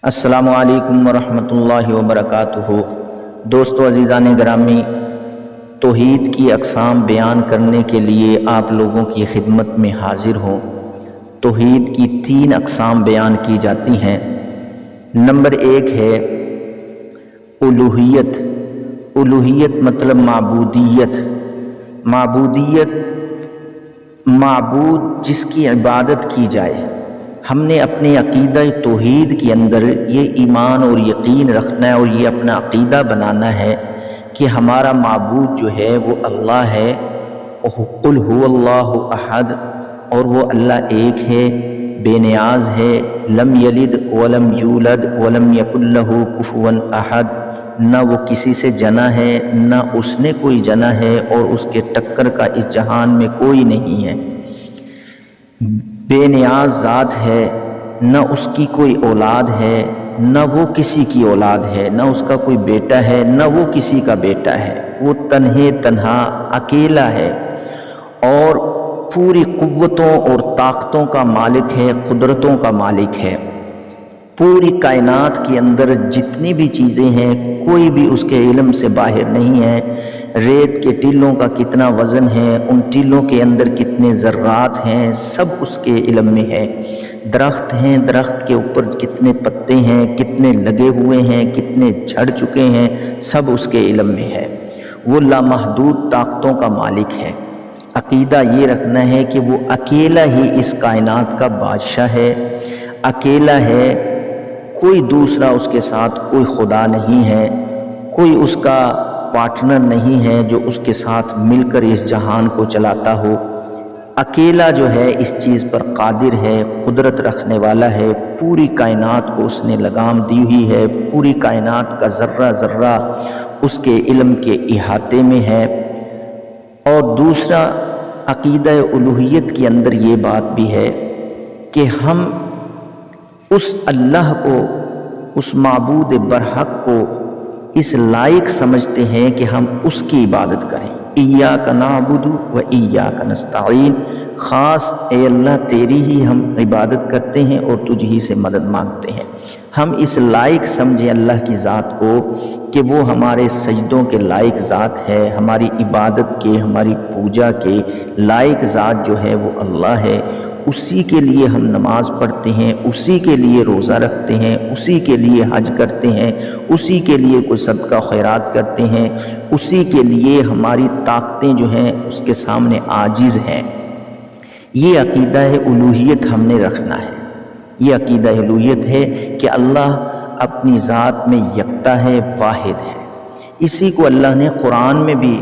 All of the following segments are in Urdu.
السلام علیکم ورحمۃ اللہ وبرکاتہ۔ دوستو عزیزان گرامی، توحید کی اقسام بیان کرنے کے لیے آپ لوگوں کی خدمت میں حاضر ہوں۔ توحید کی 3 اقسام بیان کی جاتی ہیں۔ نمبر 1 ہے الوہیت۔ الوہیت مطلب معبودیت۔ معبودیت معبود جس کی عبادت کی جائے۔ ہم نے اپنے عقیدہ توحید کے اندر یہ ایمان اور یقین رکھنا ہے اور یہ اپنا عقیدہ بنانا ہے کہ ہمارا معبود جو ہے وہ اللہ ہے، قل هو اللہ احد، اور وہ اللہ ایک ہے، بے نیاز ہے، لم یلد ولم یولد ولم یکن لہ کفوا احد، نہ وہ کسی سے جنا ہے نہ اس نے کوئی جنا ہے اور اس کے ٹکر کا اس جہان میں کوئی نہیں ہے۔ بے نیاز ذات ہے، نہ اس کی کوئی اولاد ہے نہ وہ کسی کی اولاد ہے، نہ اس کا کوئی بیٹا ہے نہ وہ کسی کا بیٹا ہے، وہ تنہا اکیلا ہے اور پوری قوتوں اور طاقتوں کا مالک ہے، قدرتوں کا مالک ہے۔ پوری کائنات کے اندر جتنی بھی چیزیں ہیں کوئی بھی اس کے علم سے باہر نہیں ہے۔ ریت کے ٹیلوں کا کتنا وزن ہے، ان ٹیلوں کے اندر کتنے ذرات ہیں، سب اس کے علم میں ہے۔ درخت ہیں، درخت کے اوپر کتنے پتے ہیں، کتنے لگے ہوئے ہیں، کتنے جھڑ چکے ہیں، سب اس کے علم میں ہے۔ وہ لامحدود طاقتوں کا مالک ہے۔ عقیدہ یہ رکھنا ہے کہ وہ اکیلا ہی اس کائنات کا بادشاہ ہے، اکیلا ہے، کوئی دوسرا اس کے ساتھ کوئی خدا نہیں ہے، کوئی اس کا پارٹنر نہیں ہے جو اس کے ساتھ مل کر اس جہان کو چلاتا ہو۔ اکیلا جو ہے اس چیز پر قادر ہے، قدرت رکھنے والا ہے، پوری کائنات کو اس نے لگام دی ہوئی ہے، پوری کائنات کا ذرہ ذرہ اس کے علم کے احاطے میں ہے۔ اور دوسرا عقیدہ الوہیت کے اندر یہ بات بھی ہے کہ ہم اس اللہ کو، اس معبود برحق کو اس لائق سمجھتے ہیں کہ ہم اس کی عبادت کریں۔ ایاک نعبد و ایاک نستعین، خاص اے اللہ تیری ہی ہم عبادت کرتے ہیں اور تجھ ہی سے مدد مانگتے ہیں۔ ہم اس لائق سمجھیں اللہ کی ذات کو کہ وہ ہمارے سجدوں کے لائق ذات ہے، ہماری عبادت کے، ہماری پوجا کے لائق ذات جو ہے وہ اللہ ہے۔ اسی کے لیے ہم نماز پڑھتے ہیں، اسی کے لیے روزہ رکھتے ہیں، اسی کے لیے حج کرتے ہیں، اسی کے لیے کوئی صدقہ خیرات کرتے ہیں، اسی کے لیے ہماری طاقتیں جو ہیں اس کے سامنے عاجز ہیں۔ یہ عقیدہ الوہیت ہم نے رکھنا ہے۔ یہ عقیدہ الوہیت ہے کہ اللہ اپنی ذات میں یکتا ہے، واحد ہے۔ اسی کو اللہ نے قرآن میں بھی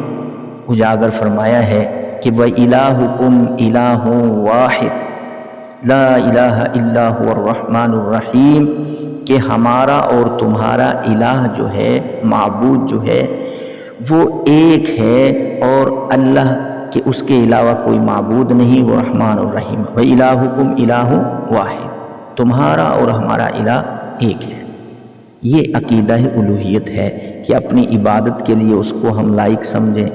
اجاگر فرمایا ہے کہ وَإِلَٰهُكُمْ إِلَٰهٌ وَاحِدٌ لا الہ الا هو الرحمن الرحیم، کہ ہمارا اور تمہارا الہ جو ہے، معبود جو ہے وہ ایک ہے اور اللہ کہ اس کے علاوہ کوئی معبود نہیں، وہ رحمان الرحیم۔ وَإِلَٰهُكُمْ إِلَٰهٌ وَاحِدٌ، تمہارا اور ہمارا الہ ایک ہے۔ یہ عقیدہ الوہیت ہے کہ اپنی عبادت کے لیے اس کو ہم لائق سمجھیں،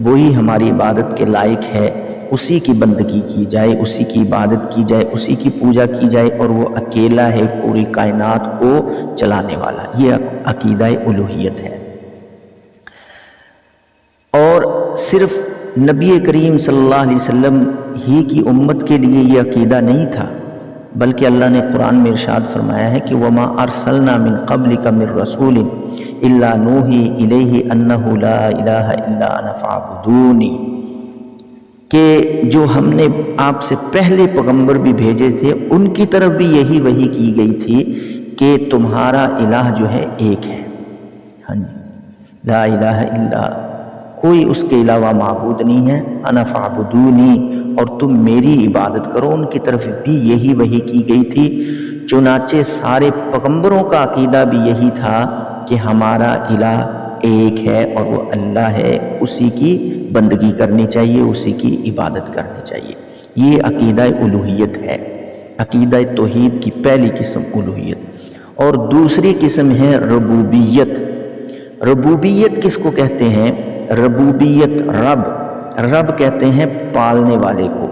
وہی ہماری عبادت کے لائق ہے، اسی کی بندگی کی جائے، اسی کی عبادت کی جائے، اسی کی پوجا کی جائے، اور وہ اکیلا ہے پوری کائنات کو چلانے والا۔ یہ عقیدہ الوہیت ہے۔ اور صرف نبی کریم صلی اللہ علیہ وسلم ہی کی امت کے لیے یہ عقیدہ نہیں تھا، بلکہ اللہ نے قرآن میں ارشاد فرمایا ہے کہ وَمَا أَرْسَلْنَا مِن قَبْلِكَ مِن رَّسُولٍ إِلَّا نُوحِي إِلَيْهِ أَنَّهُ لَا إِلَٰهَ إِلَّا أَنَا فَاعْبُدُونِ، کہ جو ہم نے آپ سے پہلے پیغمبر بھی بھیجے تھے ان کی طرف بھی یہی وحی کی گئی تھی کہ تمہارا الہ جو ہے ایک ہے۔ ہاں جی، لا الہ الا، کوئی اس کے علاوہ معبود نہیں ہے، انا فاعبدونی، اور تم میری عبادت کرو، ان کی طرف بھی یہی وحی کی گئی تھی۔ چنانچہ سارے پیغمبروں کا عقیدہ بھی یہی تھا کہ ہمارا الہ ایک ہے اور وہ اللہ ہے، اسی کی بندگی کرنی چاہیے، اسی کی عبادت کرنی چاہیے۔ یہ عقیدہ الوہیت ہے۔ عقیدہ توحید کی پہلی قسم الوہیت۔ اور دوسری قسم ہے ربوبیت۔ ربوبیت کس کو کہتے ہیں؟ ربوبیت رب کہتے ہیں پالنے والے کو۔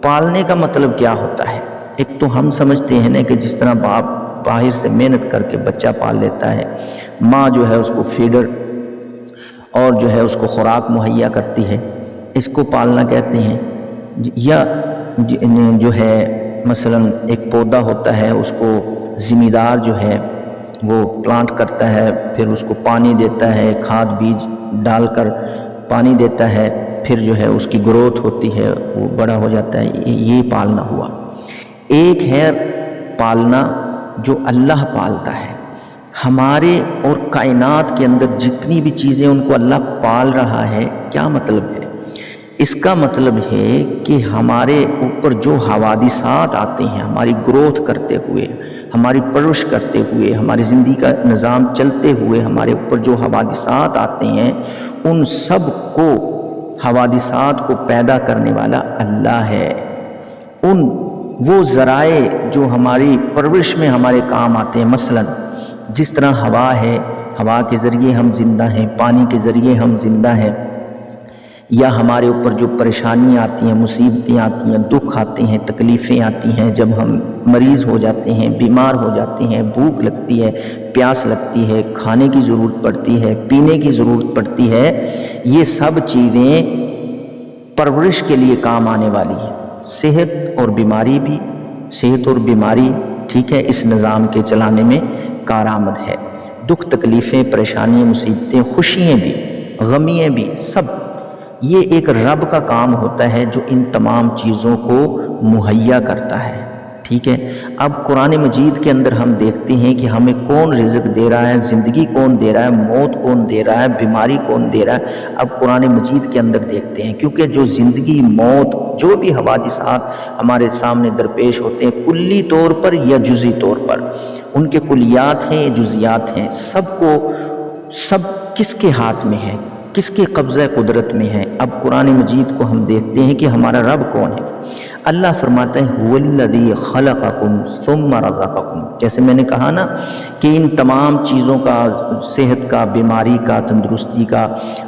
پالنے کا مطلب کیا ہوتا ہے؟ ایک تو ہم سمجھتے ہیں نا کہ جس طرح باپ باہر سے محنت کر کے بچہ پال لیتا ہے، ماں جو ہے اس کو فیڈر اور جو ہے اس کو خوراک مہیا کرتی ہے، اس کو پالنا کہتے ہیں۔ یا جو ہے مثلا ایک پودا ہوتا ہے، اس کو ذمہ دار جو ہے وہ پلانٹ کرتا ہے، پھر اس کو پانی دیتا ہے، کھاد بیج ڈال کر پانی دیتا ہے، پھر جو ہے اس کی گروتھ ہوتی ہے، وہ بڑا ہو جاتا ہے، یہ پالنا ہوا۔ ایک ہے پالنا جو اللہ پالتا ہے، ہمارے اور کائنات کے اندر جتنی بھی چیزیں ان کو اللہ پال رہا ہے۔ کیا مطلب ہے اس کا؟ مطلب ہے کہ ہمارے اوپر جو حوادثات آتے ہیں، ہماری گروتھ کرتے ہوئے، ہماری پرورش کرتے ہوئے، ہماری زندگی کا نظام چلتے ہوئے ہمارے اوپر جو حوادثات آتے ہیں، ان سب کو حوادثات کو پیدا کرنے والا اللہ ہے۔ وہ ذرائع جو ہماری پرورش میں ہمارے کام آتے ہیں، مثلا جس طرح ہوا ہے، ہوا کے ذریعے ہم زندہ ہیں، پانی کے ذریعے ہم زندہ ہیں، یا ہمارے اوپر جو پریشانیاں آتی ہیں، مصیبتیں آتی ہیں، دکھ آتے ہیں، تکلیفیں آتی ہیں، جب ہم مریض ہو جاتے ہیں، بیمار ہو جاتے ہیں، بھوک لگتی ہے، پیاس لگتی ہے، کھانے کی ضرورت پڑتی ہے، پینے کی ضرورت پڑتی ہے، یہ سب چیزیں پرورش کے لیے کام آنے والی ہیں۔ صحت اور بیماری بھی، صحت اور بیماری ٹھیک ہے، اس نظام کے چلانے میں کارآمد ہے۔ دکھ تکلیفیں، پریشانیاں، مصیبتیں، خوشیاں بھی، غمیاں بھی، سب یہ ایک رب کا کام ہوتا ہے جو ان تمام چیزوں کو مہیا کرتا ہے۔ ٹھیک ہے، اب قرآن مجید کے اندر ہم دیکھتے ہیں کہ ہمیں کون رزق دے رہا ہے، زندگی کون دے رہا ہے، موت کون دے رہا ہے، بیماری کون دے رہا ہے۔ اب قرآن مجید کے اندر دیکھتے ہیں، کیونکہ جو زندگی، موت، جو بھی حوادثات ہمارے سامنے درپیش ہوتے ہیں، کلی طور پر یا جزئی طور پر، ان کے کلیات ہیں، جزیات ہیں، سب کس کے ہاتھ میں ہے، کس کے قبضہ قدرت میں ہے۔ اب قرآن مجید کو ہم دیکھتے ہیں کہ ہمارا رب کون ہے۔ اللہ فرماتا ہے هو الذی خلقکم ثم رزقکم۔ جیسے میں نے کہا نا کہ ان تمام چیزوں کا، صحت کا، بیماری کا، تندرستی کا،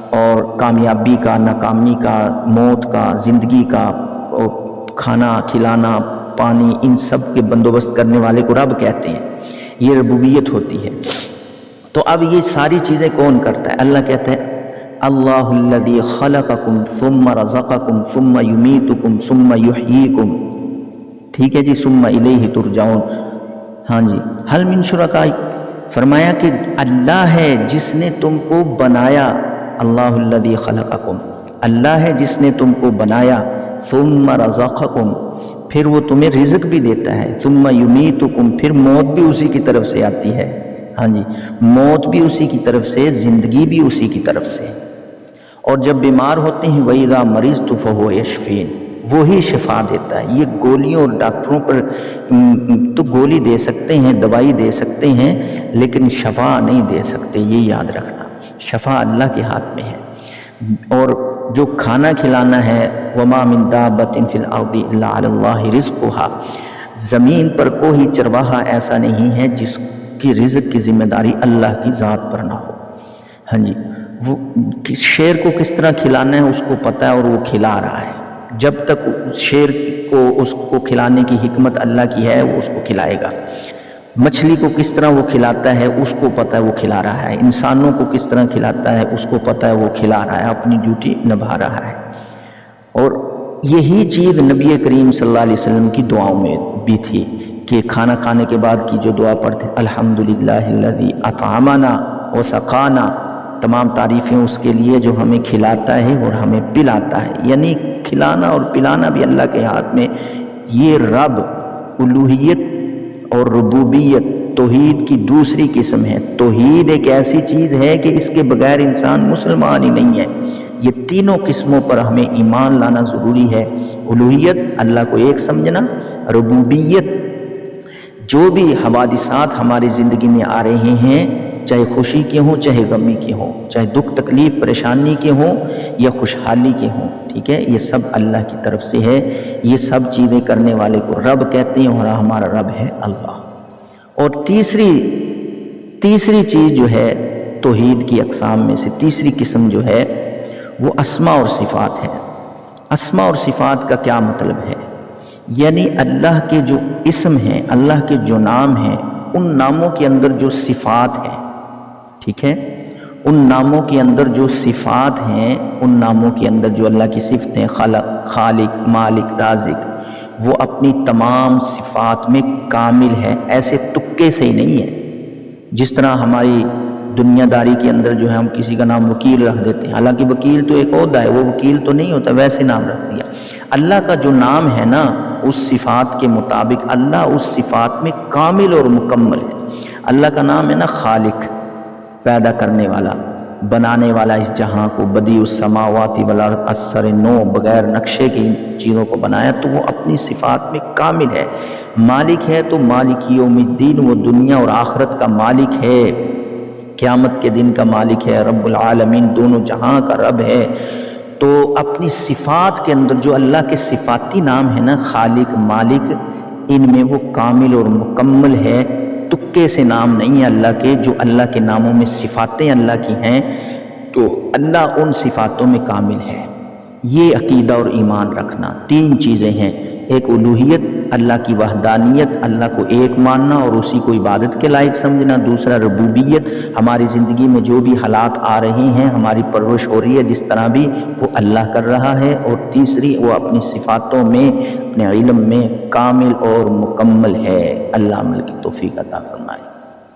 اور کامیابی کا، ناکامی کا، موت کا، زندگی کا، اور کھانا کھلانا، پانی، ان سب کے بندوبست کرنے والے کو رب کہتے ہیں، یہ ربوبیت ہوتی ہے۔ تو اب یہ ساری چیزیں کون کرتا ہے؟ اللہ کہتا ہے اللہ الذی خلقکم ثم رزقکم ثم یمیتکم ثم یحییکم۔ ٹھیک ہے جی، ثم الیہ ترجعون۔ ہاں جی، هل من شرکاء، فرمایا کہ اللہ ہے جس نے تم کو بنایا، اللہ الذی خلقکم، اللہ ہے جس نے تم کو بنایا، ثم رزقکم، پھر وہ تمہیں رزق بھی دیتا ہے، ثم یمیتکم، پھر موت بھی اسی کی طرف سے آتی ہے۔ ہاں جی، موت بھی اسی کی طرف سے، زندگی بھی اسی کی طرف سے۔ اور جب بیمار ہوتے ہیں وَإِذَا مَرِضْتُ فَهُوَ يَشْفِينِ، وہی شفا دیتا ہے۔ یہ گولیوں اور ڈاکٹروں پر تو گولی دے سکتے ہیں، دوائی دے سکتے ہیں، لیکن شفا نہیں دے سکتے، یہ یاد رکھنا، شفا اللہ کے ہاتھ میں ہے۔ اور جو کھانا کھلانا ہے وَمَا مِن دَابَّةٍ فِي الْأَرْضِ إِلَّا عَلَى اللَّهِ رِزْقُهَا، زمین پر کوئی چرواہا ایسا نہیں ہے جس کی رزق کی ذمہ داری اللہ کی ذات پر نہ ہو۔ ہاں جی، وہ شیر کو کس طرح کھلانا ہے اس کو پتہ ہے، اور وہ کھلا رہا ہے۔ جب تک شیر کو اس کو کھلانے کی حکمت اللہ کی ہے، وہ اس کو کھلائے گا۔ مچھلی کو کس طرح وہ کھلاتا ہے اس کو پتہ ہے، وہ کھلا رہا ہے۔ انسانوں کو کس طرح کھلاتا ہے اس کو پتہ ہے، وہ کھلا رہا ہے، اپنی ڈیوٹی نبھا رہا ہے۔ اور یہی چیز نبی کریم صلی اللہ علیہ وسلم کی دعاؤں میں بھی تھی کہ کھانا کھانے کے بعد کی جو دعا پڑھتے الحمدللہ الذی اطعمنا وسقانا، تمام تعریفیں اس کے لیے جو ہمیں کھلاتا ہے اور ہمیں پلاتا ہے۔ یعنی کھلانا اور پلانا بھی اللہ کے ہاتھ میں۔ یہ رب، الوہیت اور ربوبیت، توحید کی دوسری قسم ہے۔ توحید ایک ایسی چیز ہے کہ اس کے بغیر انسان مسلمان ہی نہیں ہے۔ یہ تینوں قسموں پر ہمیں ایمان لانا ضروری ہے۔ الوہیت، اللہ کو ایک سمجھنا، ربوبیت، جو بھی حوادثات ہماری زندگی میں آ رہے ہیں، چاہے خوشی کے ہوں چاہے غمی کے ہوں، چاہے دکھ تکلیف پریشانی کے ہوں یا خوشحالی کے ہوں، ٹھیک ہے، یہ سب اللہ کی طرف سے ہے۔ یہ سب چیزیں کرنے والے کو رب کہتے ہیں، اور ہمارا رب ہے اللہ۔ اور تیسری چیز جو ہے توحید کی اقسام میں سے تیسری قسم جو ہے وہ اسماء اور صفات ہے۔ اسماء اور صفات کا کیا مطلب ہے؟ یعنی اللہ کے جو اسم ہیں، اللہ کے جو نام ہیں، ان ناموں کے اندر جو صفات ہیں، ٹھیک ہے، ان ناموں کے اندر جو صفات ہیں، ان ناموں کے اندر جو اللہ کی صفتیں خالق، مالک، رازق، وہ اپنی تمام صفات میں کامل ہے، ایسے تکے سے ہی نہیں ہے۔ جس طرح ہماری دنیا داری کے اندر جو ہے ہم کسی کا نام وکیل رکھ دیتے ہیں، حالانکہ وکیل تو ایک عہدہ ہے، وہ وکیل تو نہیں ہوتا، ویسے نام رکھ دیا۔ اللہ کا جو نام ہے نا، اس صفات کے مطابق اللہ اس صفات میں کامل اور مکمل ہے۔ اللہ کا نام ہے نا خالق، پیدا کرنے والا، بنانے والا اس جہاں کو، بدیع السماوات والارض، اثر نو، بغیر نقشے کی چیزوں کو بنایا، تو وہ اپنی صفات میں کامل ہے۔ مالک ہے تو مالک یوم الدین، وہ دنیا اور آخرت کا مالک ہے، قیامت کے دن کا مالک ہے، رب العالمین، دونوں جہاں کا رب ہے۔ تو اپنی صفات کے اندر جو اللہ کے صفاتی نام ہے نا، خالق، مالک، ان میں وہ کامل اور مکمل ہے، تکے سے نام نہیں ہے اللہ کے، جو اللہ کے ناموں میں صفاتیں اللہ کی ہیں، تو اللہ ان صفاتوں میں کامل ہے۔ یہ عقیدہ اور ایمان رکھنا، تین چیزیں ہیں، ایک الوہیت، اللہ کی وحدانیت، اللہ کو ایک ماننا اور اسی کو عبادت کے لائق سمجھنا، دوسرا ربوبیت، ہماری زندگی میں جو بھی حالات آ رہے ہیں، ہماری پرورش ہو رہی ہے جس طرح بھی، وہ اللہ کر رہا ہے، اور تیسری وہ اپنی صفاتوں میں، اپنے علم میں کامل اور مکمل ہے۔ اللہ عمل کی توفیق عطا فرمائے۔